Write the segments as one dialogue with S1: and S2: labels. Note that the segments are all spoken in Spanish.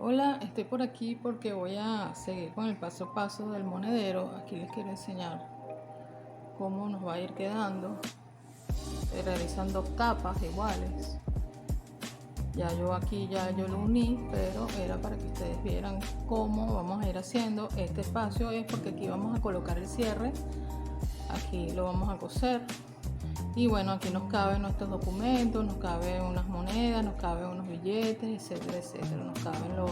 S1: Hola, estoy por aquí porque voy a seguir con el paso a paso del monedero. Aquí les quiero enseñar cómo nos va a ir quedando. Realizan dos tapas iguales. Ya yo aquí yo lo uní, pero era para que ustedes vieran cómo vamos a ir haciendo. Este espacio es porque aquí vamos a colocar el cierre. Aquí lo vamos a coser. Y bueno, aquí nos caben nuestros documentos, nos caben unas monedas, nos caben unos billetes, etcétera, etcétera. Nos caben los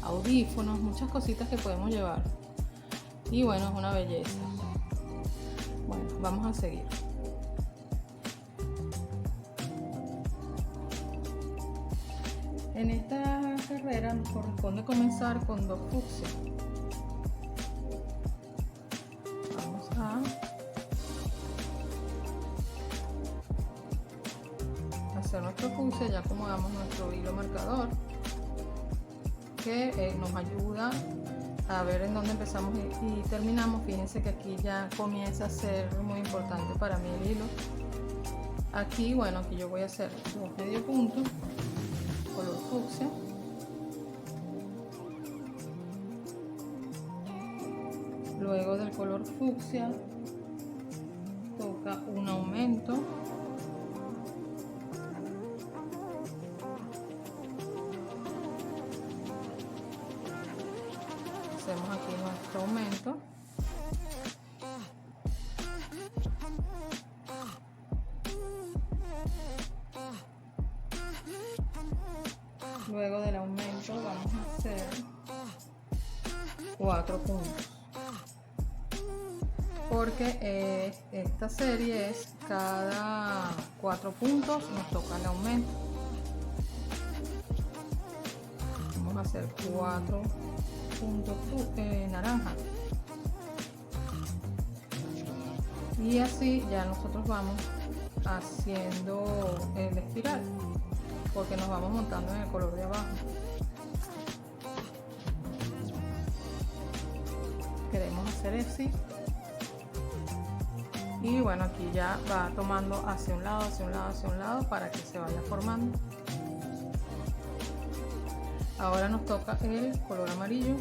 S1: audífonos, muchas cositas que podemos llevar. Y bueno, es una belleza. Bueno, vamos a seguir. En esta carrera nos corresponde comenzar con dos fucsia. Vamos a hacer nuestro fucsia, ya acomodamos nuestro hilo marcador que nos ayuda a ver en dónde empezamos y terminamos. Fíjense que aquí ya comienza a ser muy importante para mí el hilo. Aquí, bueno, aquí yo voy a hacer dos medio puntos, color fucsia. Luego del color fucsia toca un aumento. Hacemos aquí nuestro aumento. Luego del aumento vamos a hacer 4 puntos. Porque esta serie es cada 4 puntos nos toca el aumento. Vamos a hacer 4 puntos naranja. Y así ya nosotros vamos haciendo el espiral, porque nos vamos montando en el color de abajo. Queremos hacer así. Y bueno, aquí ya va tomando hacia un lado, hacia un lado, hacia un lado para que se vaya formando. Ahora nos toca el color amarillo.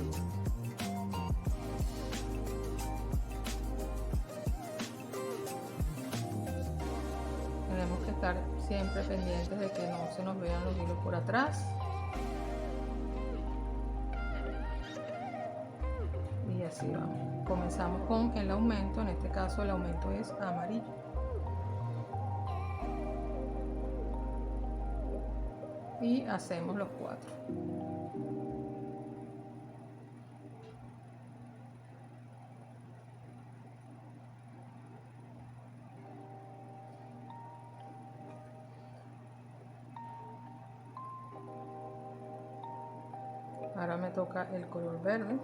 S1: Tenemos que estar siempre pendientes de que no se nos vean los hilos por atrás. Y así vamos. Comenzamos con el aumento, en este caso el aumento es amarillo. Y hacemos los 4. Ahora me toca el color verde.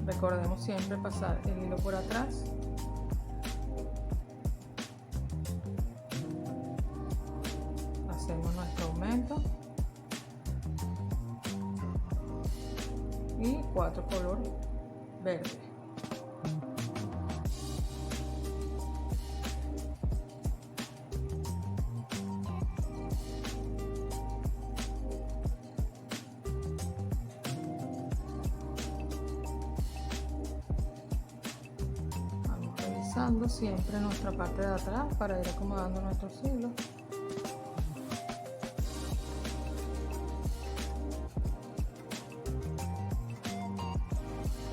S1: Recordemos siempre pasar el hilo por atrás. Hacemos nuestro aumento. Y 4 color verde. Siempre nuestra parte de atrás para ir acomodando nuestros hilos.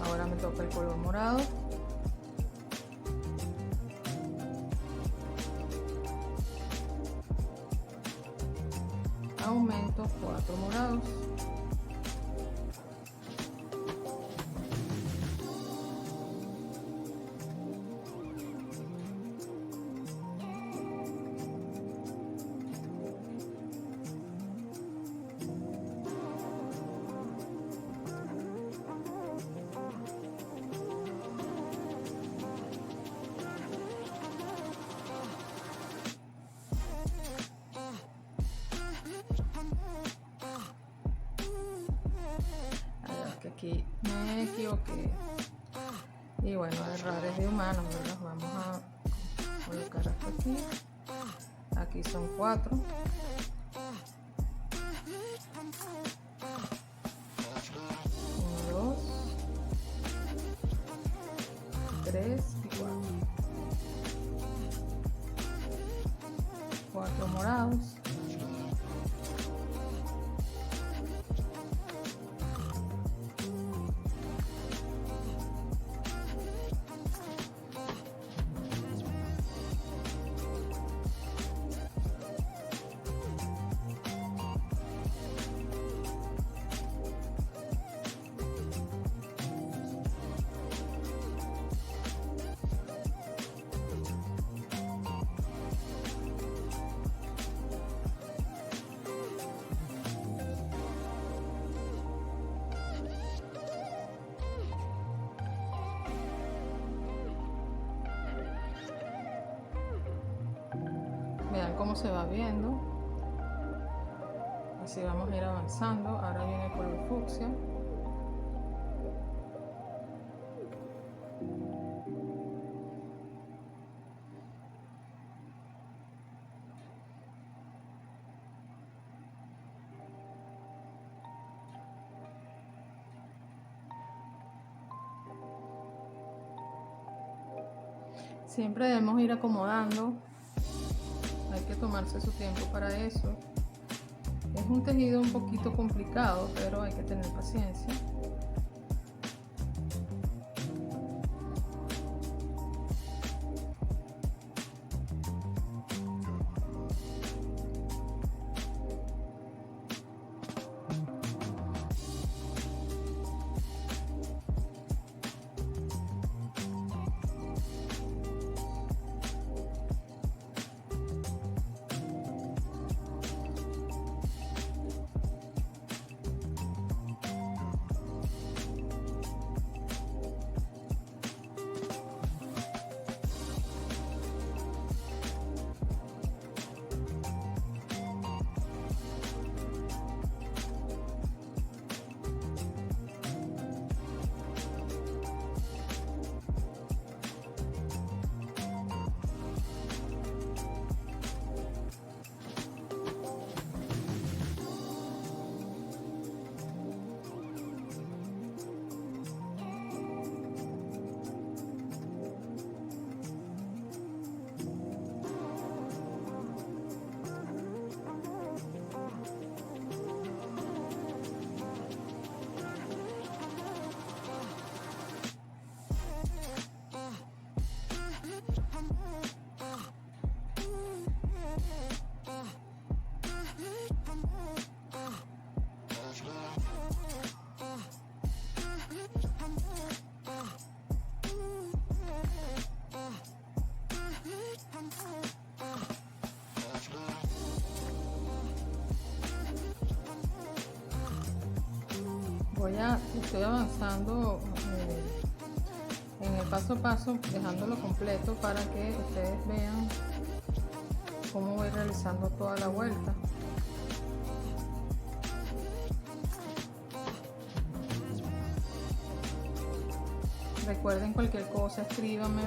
S1: Ahora me toca el color morado. Aumento 4 morados. Aquí me equivoqué y bueno, errores de humanos, ¿verdad? Vamos a colocar hasta aquí son 4. 1, 2, 3 y 4. 4 morados. Vean cómo se va viendo. Así vamos a ir avanzando. Ahora viene el color fucsia. Siempre debemos ir acomodando. Hay que tomarse su tiempo para eso. Es un tejido un poquito complicado, pero hay que tener paciencia. Estoy avanzando en el paso a paso, dejándolo completo para que ustedes vean cómo voy realizando toda la vuelta. Recuerden, cualquier cosa, escríbanme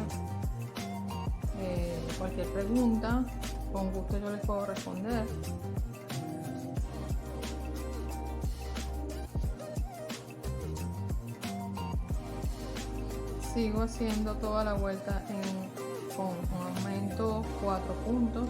S1: cualquier pregunta, con gusto yo les puedo responder. Sigo haciendo toda la vuelta con aumento 4 puntos.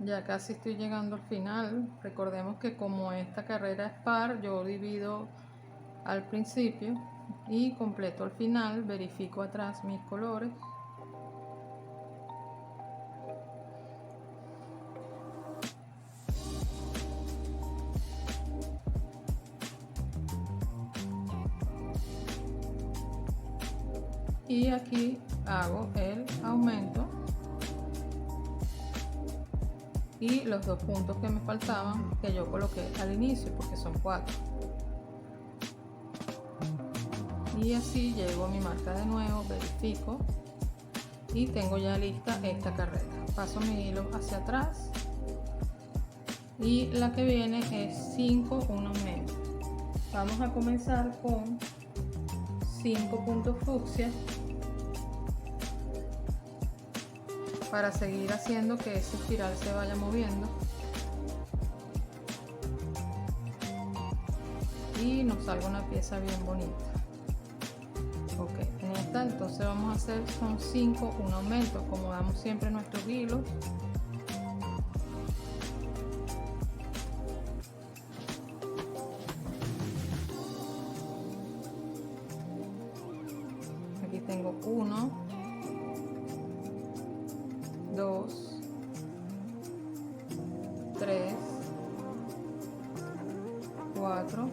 S1: Ya casi estoy llegando al final. Recordemos que como esta carrera es par, yo divido al principio y completo al final. Verifico atrás mis colores. Y aquí hago el aumento. Y los 2 puntos que me faltaban, que yo coloqué al inicio, porque son 4. Y así llego a mi marca de nuevo, verifico y tengo ya lista esta carrera. Paso mi hilo hacia atrás y la que viene es 5 un aumento. Vamos a comenzar con 5 puntos fucsia para seguir haciendo que esa espiral se vaya moviendo y nos salga una pieza bien bonita. Ok, en esta entonces vamos a hacer son 5 un aumento, acomodamos siempre nuestros hilos. Aquí tengo 1, 2, 3, 4,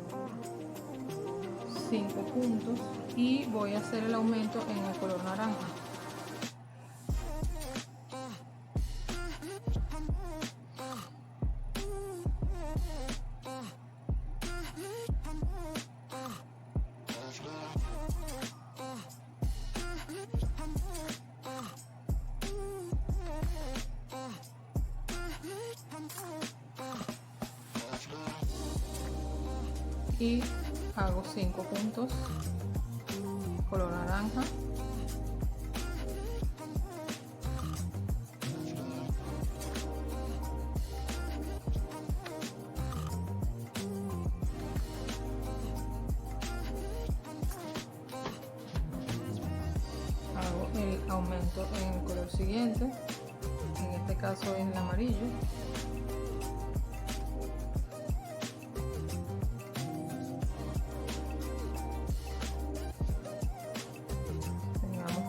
S1: 5 puntos y voy a hacer el aumento en el color naranja. Y hago 5 puntos color naranja, hago el aumento en el color siguiente, en este caso es el amarillo.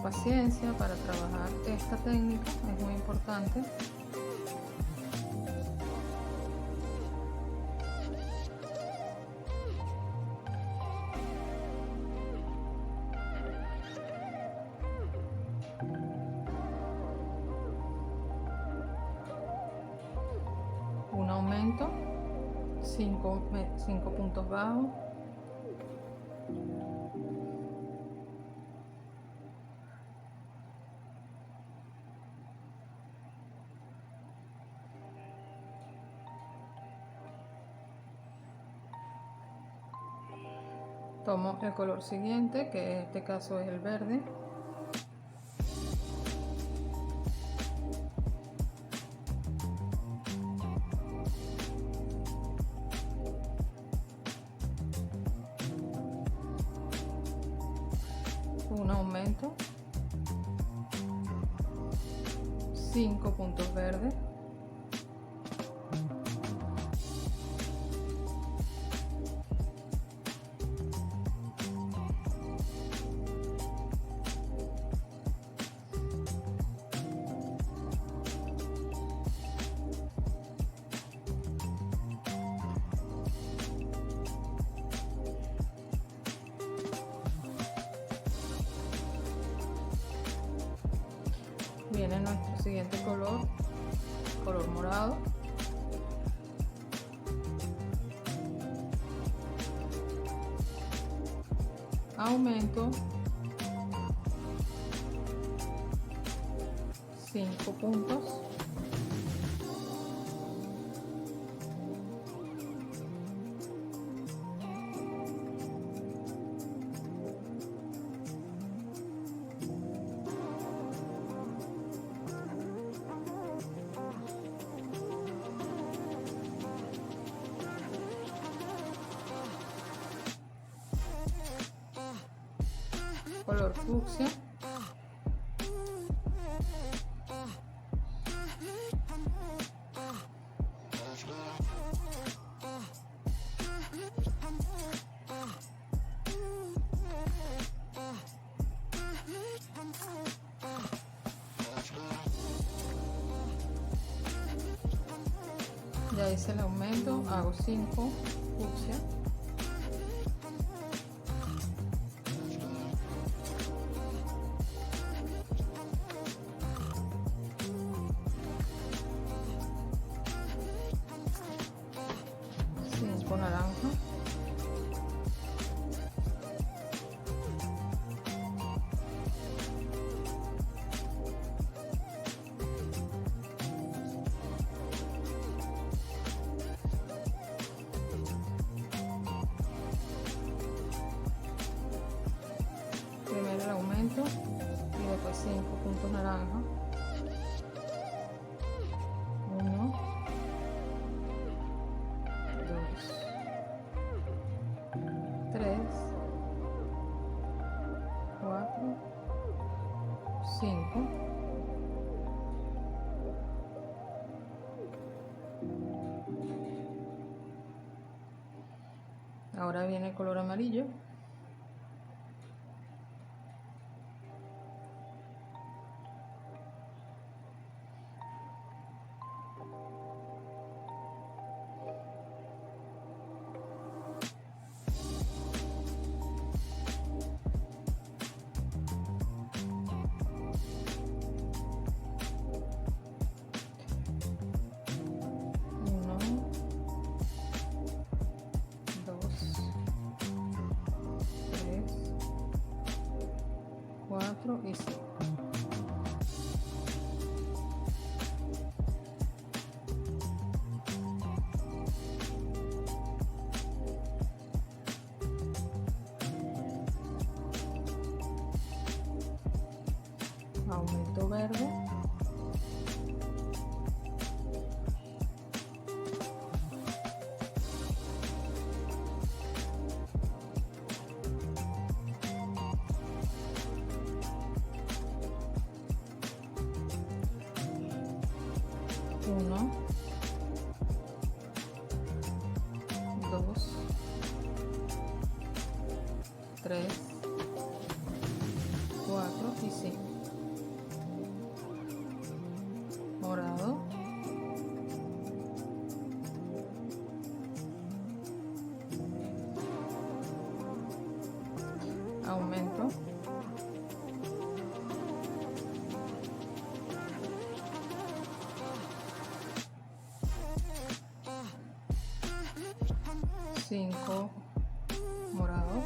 S1: Paciencia para trabajar esta técnica, es muy importante. Un aumento, 5 puntos bajos. Tomo el color siguiente, que en este caso es el verde. Un aumento. 5 puntos verdes. Viene nuestro siguiente color, color morado. Aumento 5 puntos. Color fucsia. Ya hice el aumento, hago 5 fucsia. Naranja, aumento y después 5 puntos naranja. 1, 2, 3, 4, 5. Ahora viene el color amarillo. Y 5. Aumento verde. Uno, 2, 3, 4 y 5. Morado. Aumento. Cinco morados.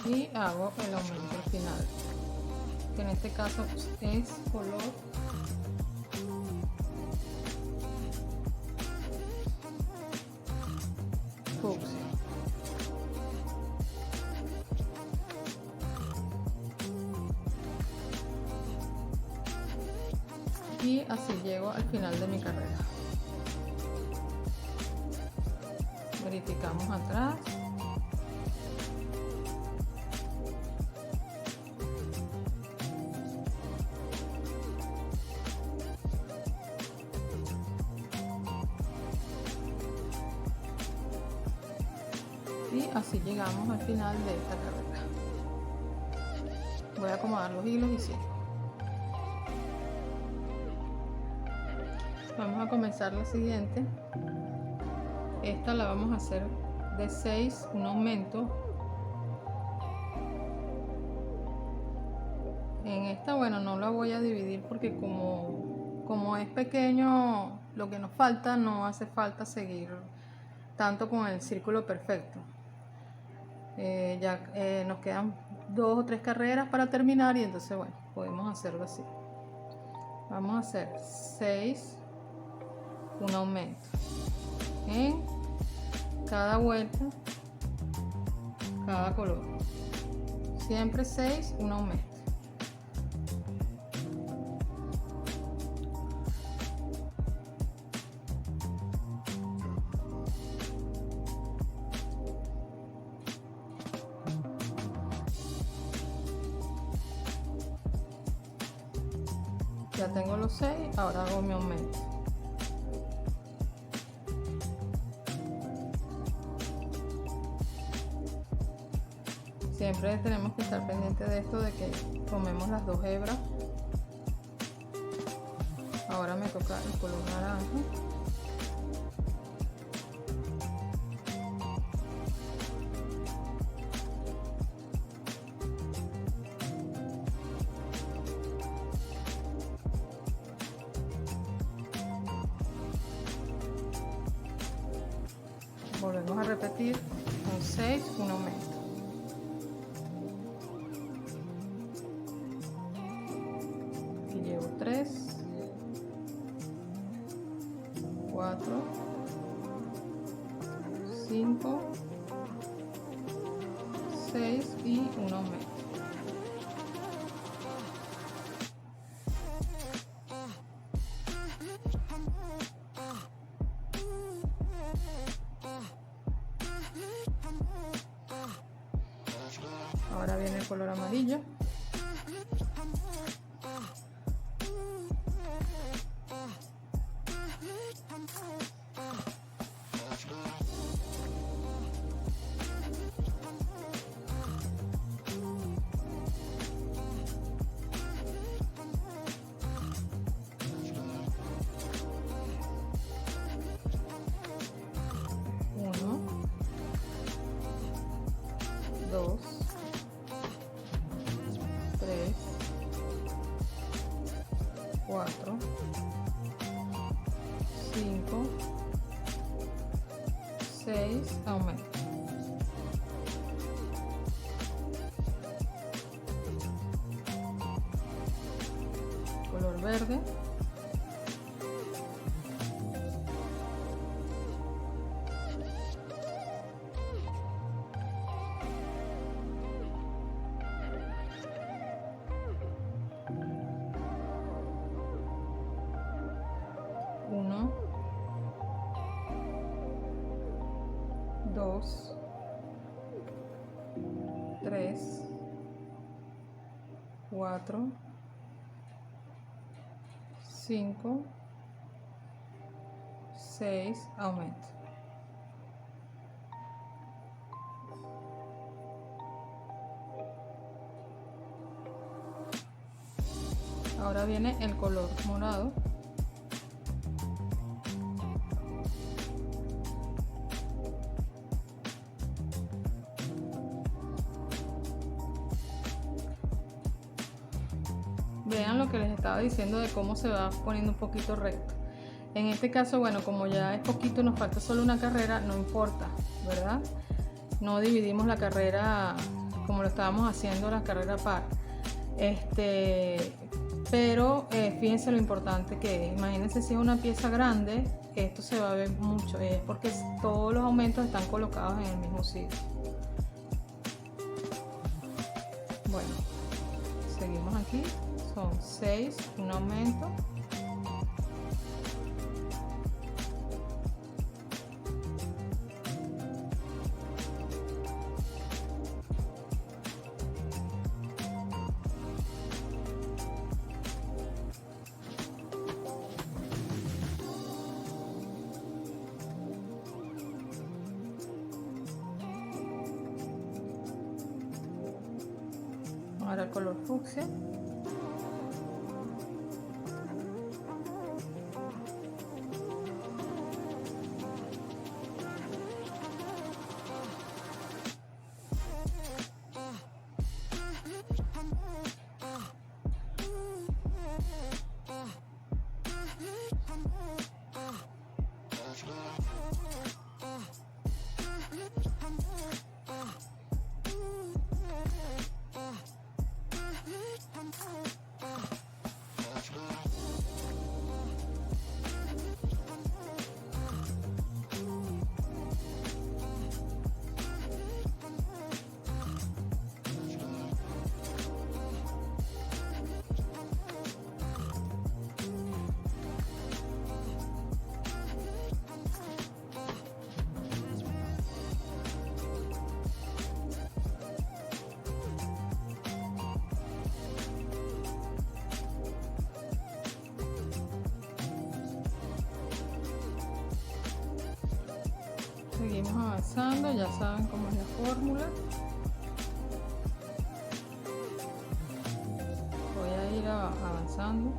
S1: Y hago el aumento final, que en este caso es color fucsia. Y así llego al final de mi carrera. Verificamos atrás. Y así llegamos al final de esta carrera. Voy a acomodar los hilos y sigo. Vamos a comenzar la siguiente. Esta la vamos a hacer de 6, un aumento. En esta, bueno, no la voy a dividir porque como es pequeño lo que nos falta, no hace falta seguir tanto con el círculo perfecto. Nos quedan 2 o 3 carreras para terminar y entonces, bueno, podemos hacerlo así. Vamos a hacer 6, un aumento en cada vuelta, cada color, siempre 6, un aumento. Ya tengo los 6, ahora hago mi aumento. Siempre tenemos que estar pendientes de esto, de que tomemos las 2 hebras. Ahora me toca el color naranja. Volvemos a repetir con 6, un aumento. llevo 3, 4, 5, 6 y un aumento. Ahora viene el color amarillo. Uno, 2, 3, 4, 5, 6, aumento. Color verde. Uno, 2, 3, 4, 5, 6, aumento. Ahora viene el color morado. Vean lo que les estaba diciendo de cómo se va poniendo un poquito recto. En este caso, bueno, como ya es poquito, nos falta solo una carrera, no importa, ¿verdad? No dividimos la carrera como lo estábamos haciendo la carrera par. Pero fíjense lo importante que es. Imagínense si es una pieza grande, esto se va a ver mucho, es porque todos los aumentos están colocados en el mismo sitio. Bueno, seguimos aquí. Son 6, un aumento. Ahora el color fucsia. Seguimos avanzando, ya saben cómo es la fórmula. Voy a ir avanzando.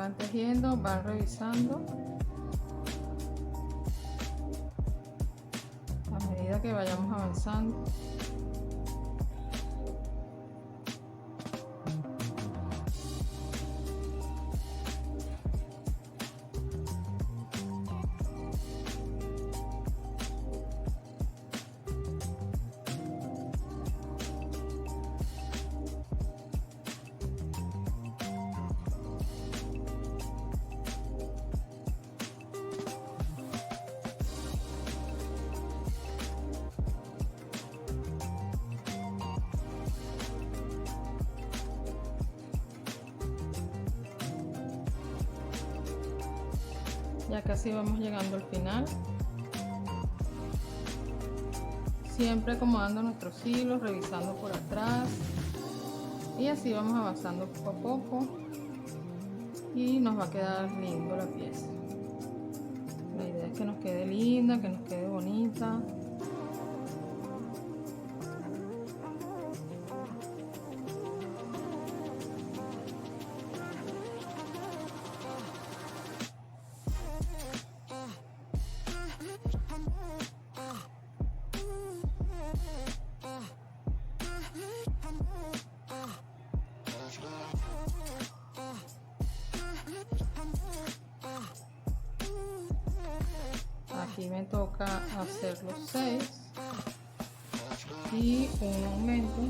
S1: van tejiendo, van revisando a medida que vayamos avanzando. Ya casi vamos llegando al final. Siempre acomodando nuestros hilos, revisando por atrás. Y así vamos avanzando poco a poco. Y nos va a quedar lindo la pieza. La idea es que nos quede linda, que nos quede bonita. Aquí me toca hacer los 6 y un aumento.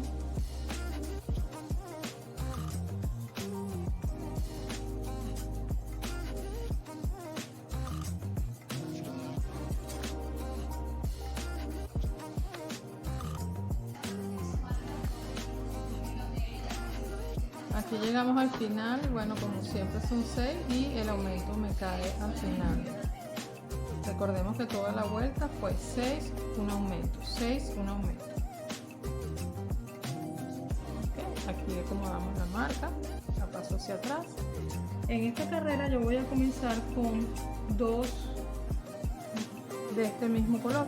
S1: Aquí llegamos al final. Bueno, como siempre son 6 y el aumento me cae al final. Recordemos que toda la vuelta fue 6, un aumento, 6, un aumento. Okay, aquí acomodamos la marca, la paso hacia atrás. En esta carrera yo voy a comenzar con 2 de este mismo color.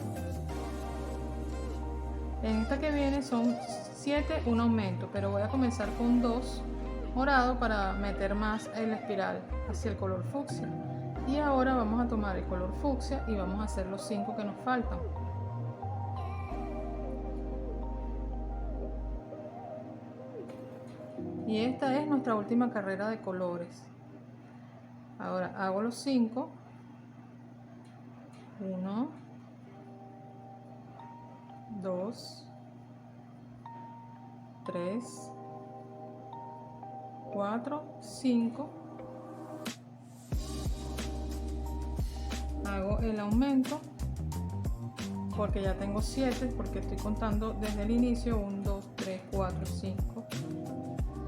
S1: En esta que viene son 7, un aumento, pero voy a comenzar con 2 morado para meter más el espiral hacia el color fucsia. Y ahora vamos a tomar el color fucsia y vamos a hacer los 5 que nos faltan. Y esta es nuestra última carrera de colores. Ahora hago los 5. 1, 2, 3, 4, 5. Hago el aumento porque ya tengo 7, porque estoy contando desde el inicio. 1, 2, 3, 4, 5.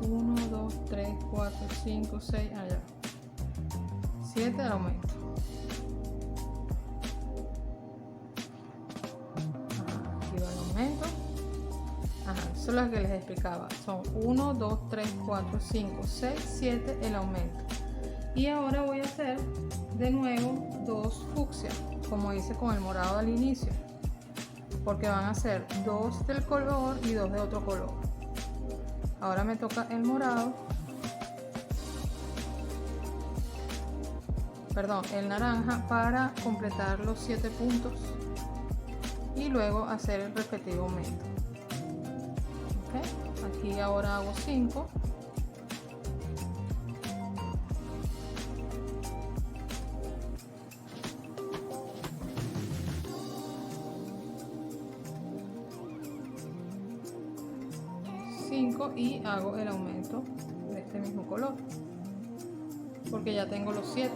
S1: 1, 2, 3, 4, 5, 6. Allá. 7 al aumento. Aquí va el aumento. Eso es lo que les explicaba. Son 1, 2, 3, 4, 5, 6, 7 el aumento. Y ahora voy a hacer de nuevo 2 fucsia, como hice con el morado al inicio, porque van a ser 2 del color y 2 de otro color. Ahora me toca el morado, perdón, el naranja, para completar los 7 puntos y luego hacer el respectivo aumento. Okay. Aquí ahora hago 5. Y hago el aumento de este mismo color porque ya tengo los 7.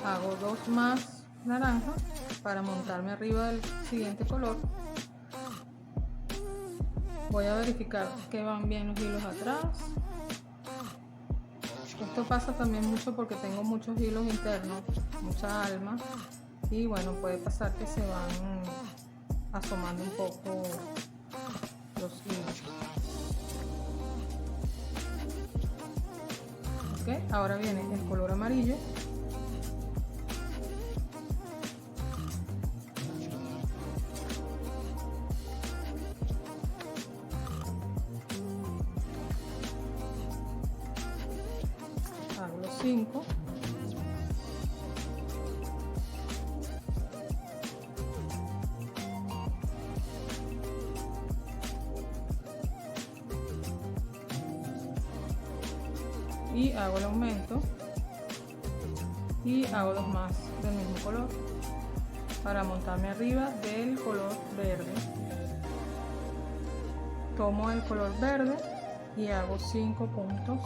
S1: Hago 2 más naranja para montarme arriba del siguiente color. Voy a verificar que van bien los hilos atrás. Esto pasa también mucho porque tengo muchos hilos internos, mucha alma, y bueno, puede pasar que se van asomando un poco los hilos. Okay, ahora viene el color amarillo. 5. Y hago el aumento y hago 2 más del mismo color para montarme arriba del color verde. Tomo el color verde y hago 5 puntos,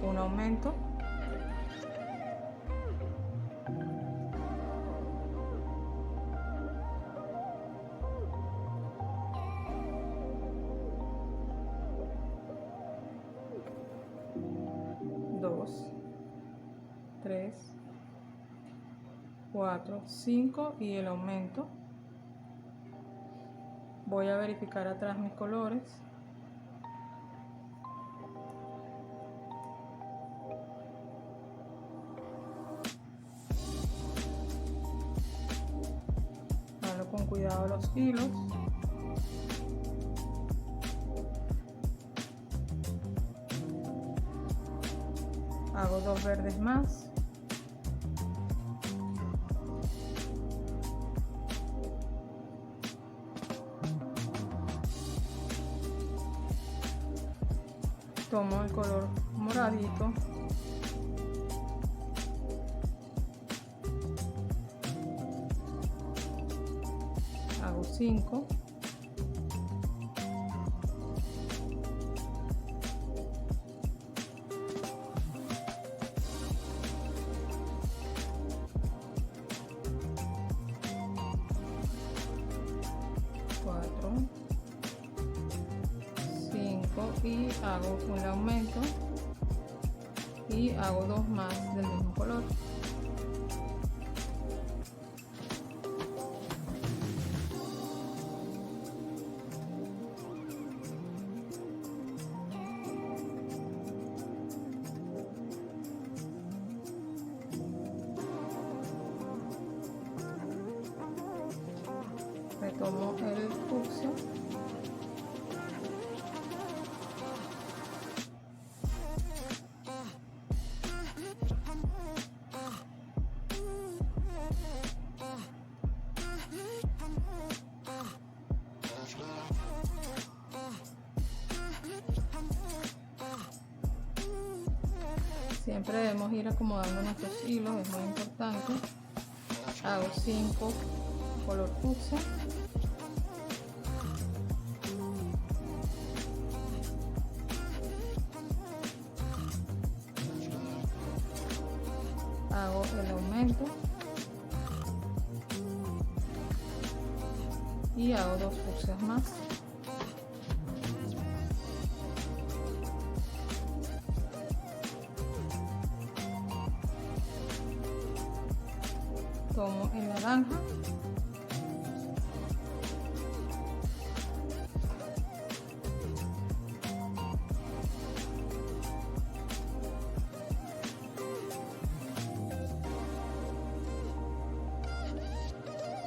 S1: un aumento, dos, 3, 4, 5 y el aumento. Voy a verificar atrás mis colores. Hago con cuidado los hilos. Hago 2 verdes más. Tomo el color moradito. Hago 5. Y hago un aumento y hago 2 más del mismo color. Retomo el fucsia. Siempre debemos ir acomodando nuestros hilos, es muy importante. Hago 5 color fucsia. Hago el aumento y hago 2 fucsias más. Tomo el naranja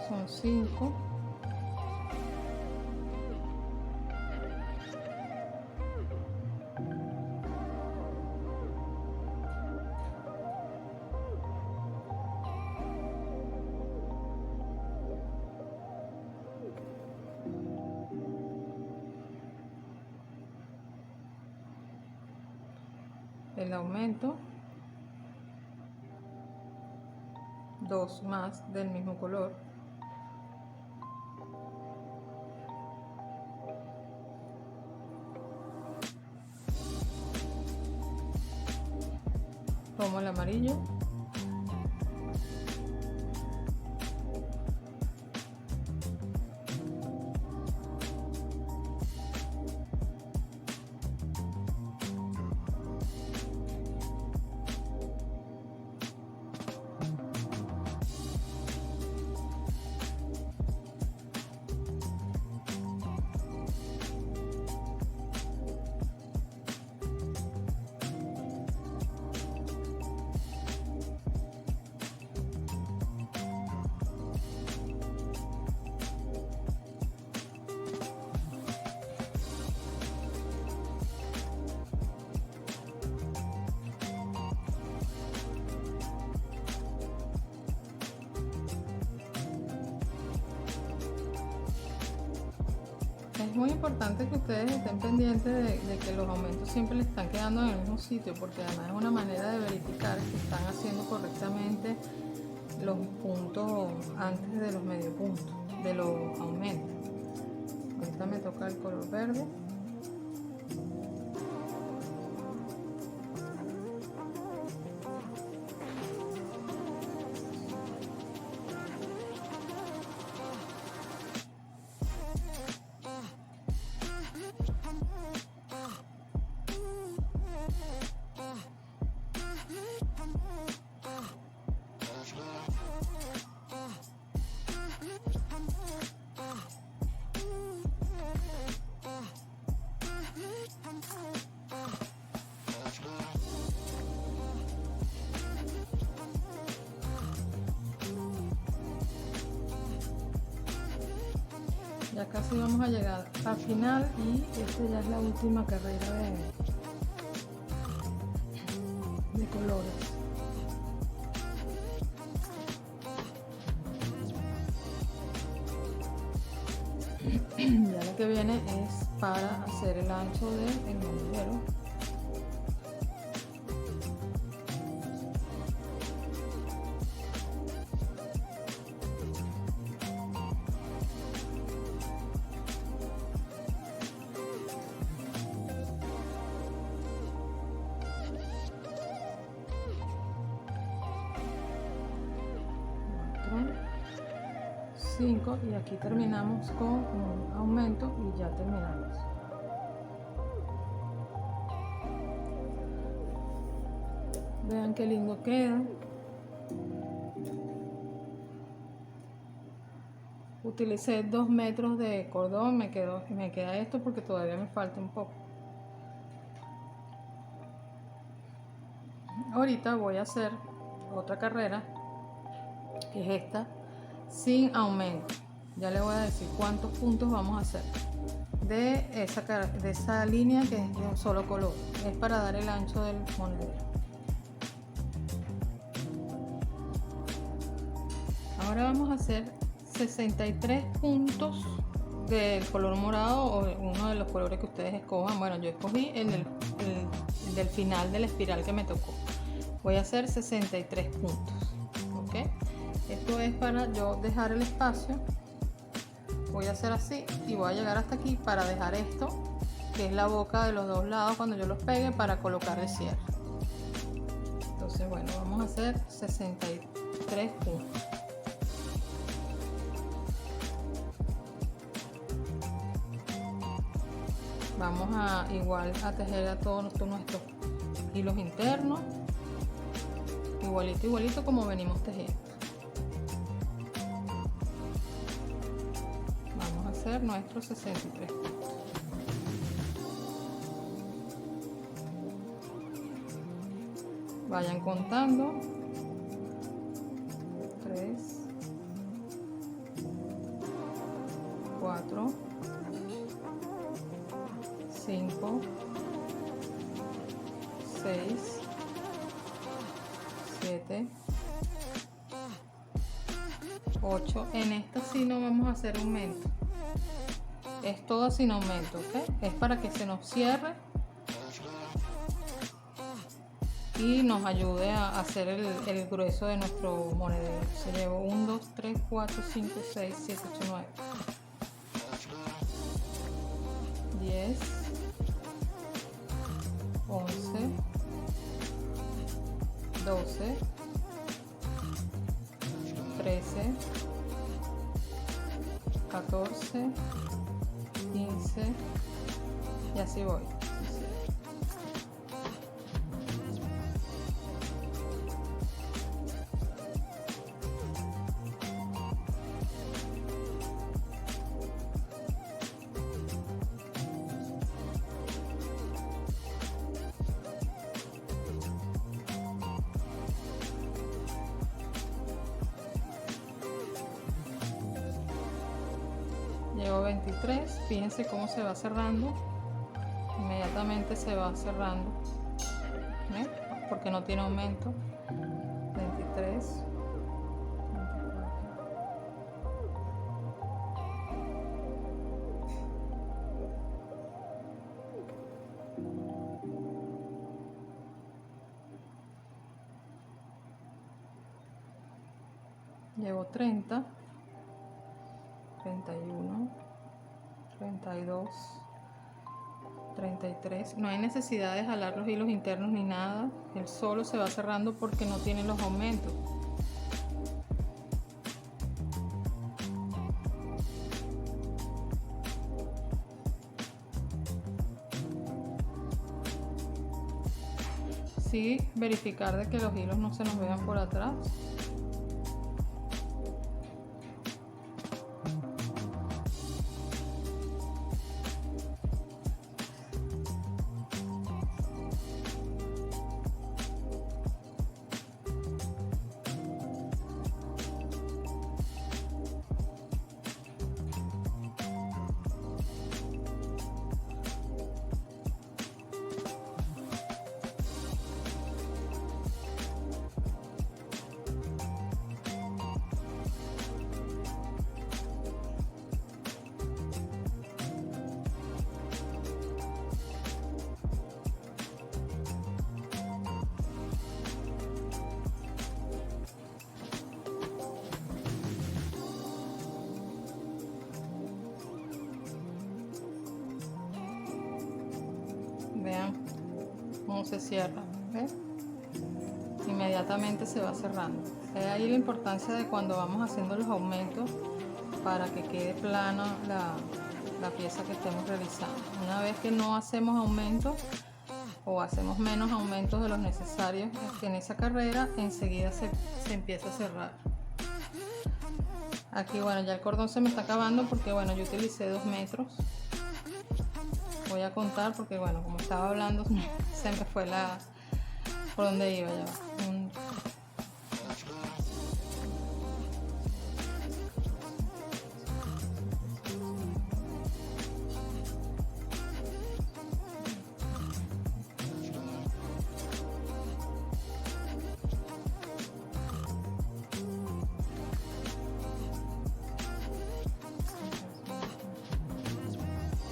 S1: son 5. El aumento, 2 más del mismo color. Tomo el amarillo. muy importante que ustedes estén pendientes de que los aumentos siempre le están quedando en el mismo sitio, porque además es una manera de verificar que están haciendo correctamente los puntos antes de los medio puntos, de los aumentos. Ahorita me toca el color verde. Ya casi vamos a llegar al final y esta ya es la última carrera de colores. Ya lo que viene es para hacer el ancho del monedero. Y aquí terminamos con un aumento y ya terminamos. Vean qué lindo queda. Utilicé 2 metros de cordón, me queda esto porque todavía me falta un poco. Ahorita voy a hacer otra carrera, que es esta, sin aumento. Ya le voy a decir cuántos puntos vamos a hacer de esa línea que es de un solo color. Es para dar el ancho del monedero. Ahora vamos a hacer 63 puntos del color morado o uno de los colores que ustedes escojan. Bueno, yo escogí el del final de la espiral que me tocó. Voy a hacer 63 puntos. ¿Ok? Esto es para yo dejar el espacio. Voy a hacer así y voy a llegar hasta aquí para dejar esto, que es la boca de los dos lados cuando yo los pegue, para colocar el cierre. Entonces, bueno, vamos a hacer 63 puntos. Vamos a igual a tejer a todos nuestros hilos internos, igualito como venimos tejiendo. Nuestros 63 puntos. Vayan contando. 3, 4, 5, 6, 7, 8. En esta sí no vamos a hacer aumento. Es todo sin aumento, ¿ok? Es para que se nos cierre y nos ayude a hacer el grueso de nuestro monedero. Se llevó 1, 2, 3, 4, 5, 6, 7, 8, 9, 10, 11, 12, 13, 14, 15 y así voy. Llevo 23, fíjense cómo se va cerrando, inmediatamente se va cerrando, ¿ven? Porque no tiene aumento. 23, 24, Llevo 30, 31, 32, 33. No hay necesidad de jalar los hilos internos ni nada, él solo se va cerrando porque no tiene los aumentos. Sí, verificar de que los hilos no se nos vean por atrás. Vean cómo se cierra, ¿ves? Inmediatamente se va cerrando. Es ahí la importancia de cuando vamos haciendo los aumentos para que quede plana la pieza que estemos realizando. Una vez que no hacemos aumentos o hacemos menos aumentos de los necesarios en esa carrera, enseguida se empieza a cerrar. Aquí bueno, ya el cordón se me está acabando porque bueno, yo utilicé 2 metros. Voy a contar porque bueno, como estaba hablando se me fue por donde iba ya.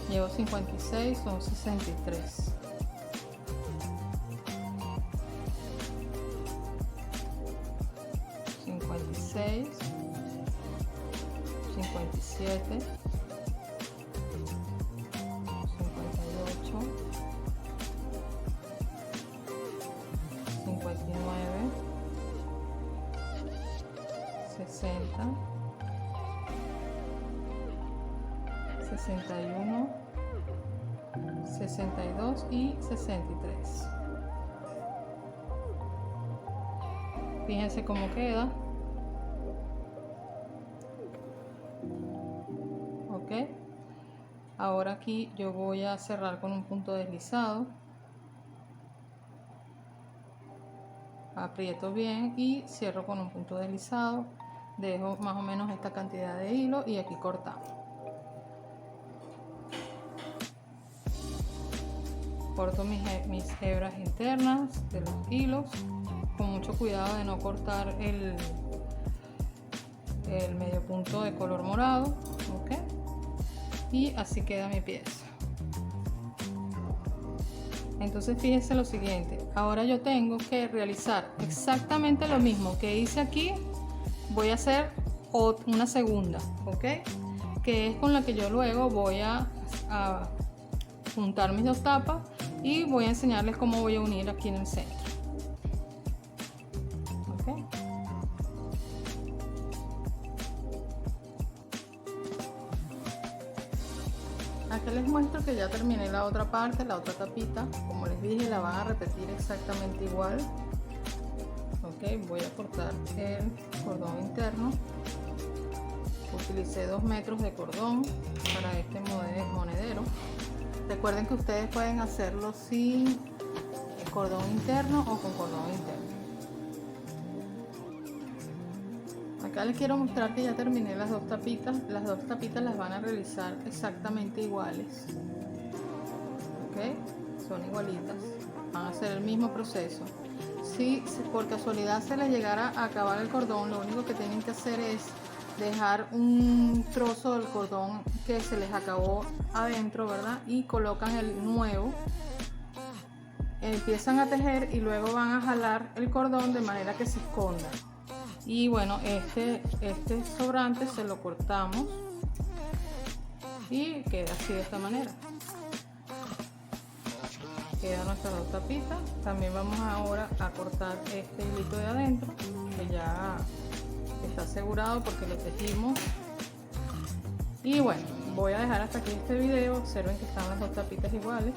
S1: Llevo 56, son 63. $56, $57, $58, $59, $60, $61, $62 y $63. Fíjense cómo queda. Ok, ahora aquí yo voy a cerrar con un punto deslizado, aprieto bien y cierro con un punto deslizado, dejo más o menos esta cantidad de hilo y aquí cortamos. Corto mis hebras internas de los hilos con mucho cuidado de no cortar el medio punto de color morado. ¿Ok? Y así queda mi pieza. Entonces fíjense lo siguiente, ahora yo tengo que realizar exactamente lo mismo que hice aquí, voy a hacer una segunda, ¿ok? Que es con la que yo luego voy a juntar mis 2 tapas y voy a enseñarles cómo voy a unir aquí en el centro. ¿Okay? Aquí les muestro que ya terminé la otra parte, la otra tapita. Como les dije, la van a repetir exactamente igual. Ok, voy a cortar el cordón interno. Utilicé 2 metros de cordón para este monedero. Recuerden que ustedes pueden hacerlo sin cordón interno o con cordón interno. Acá les quiero mostrar que ya terminé las 2 tapitas. Las 2 tapitas las van a realizar exactamente iguales. ¿Ok? Son igualitas. Van a hacer el mismo proceso. Si por casualidad se les llegara a acabar el cordón, lo único que tienen que hacer es dejar un trozo del cordón que se les acabó adentro, ¿verdad? Y colocan el nuevo, empiezan a tejer y luego van a jalar el cordón de manera que se esconda. Y bueno, este sobrante se lo cortamos y queda así de esta manera. Queda nuestras dos tapitas. También vamos ahora a cortar este hilito de adentro, que ya está asegurado porque lo tejimos. Y bueno, voy a dejar hasta aquí este video. Observen que están las dos tapitas iguales.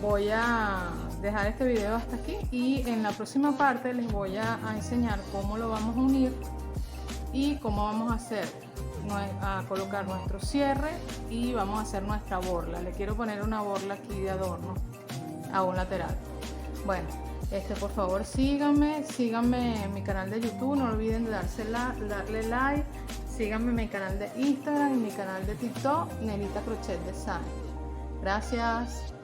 S1: Voy a dejar este video hasta aquí y en la próxima parte les voy a enseñar cómo lo vamos a unir y cómo vamos a colocar nuestro cierre y vamos a hacer nuestra borla. Le quiero poner una borla aquí de adorno a un lateral. Bueno, por favor síganme en mi canal de YouTube, no olviden de darle like, síganme en mi canal de Instagram y mi canal de TikTok, Nelita Crochet Design. Gracias.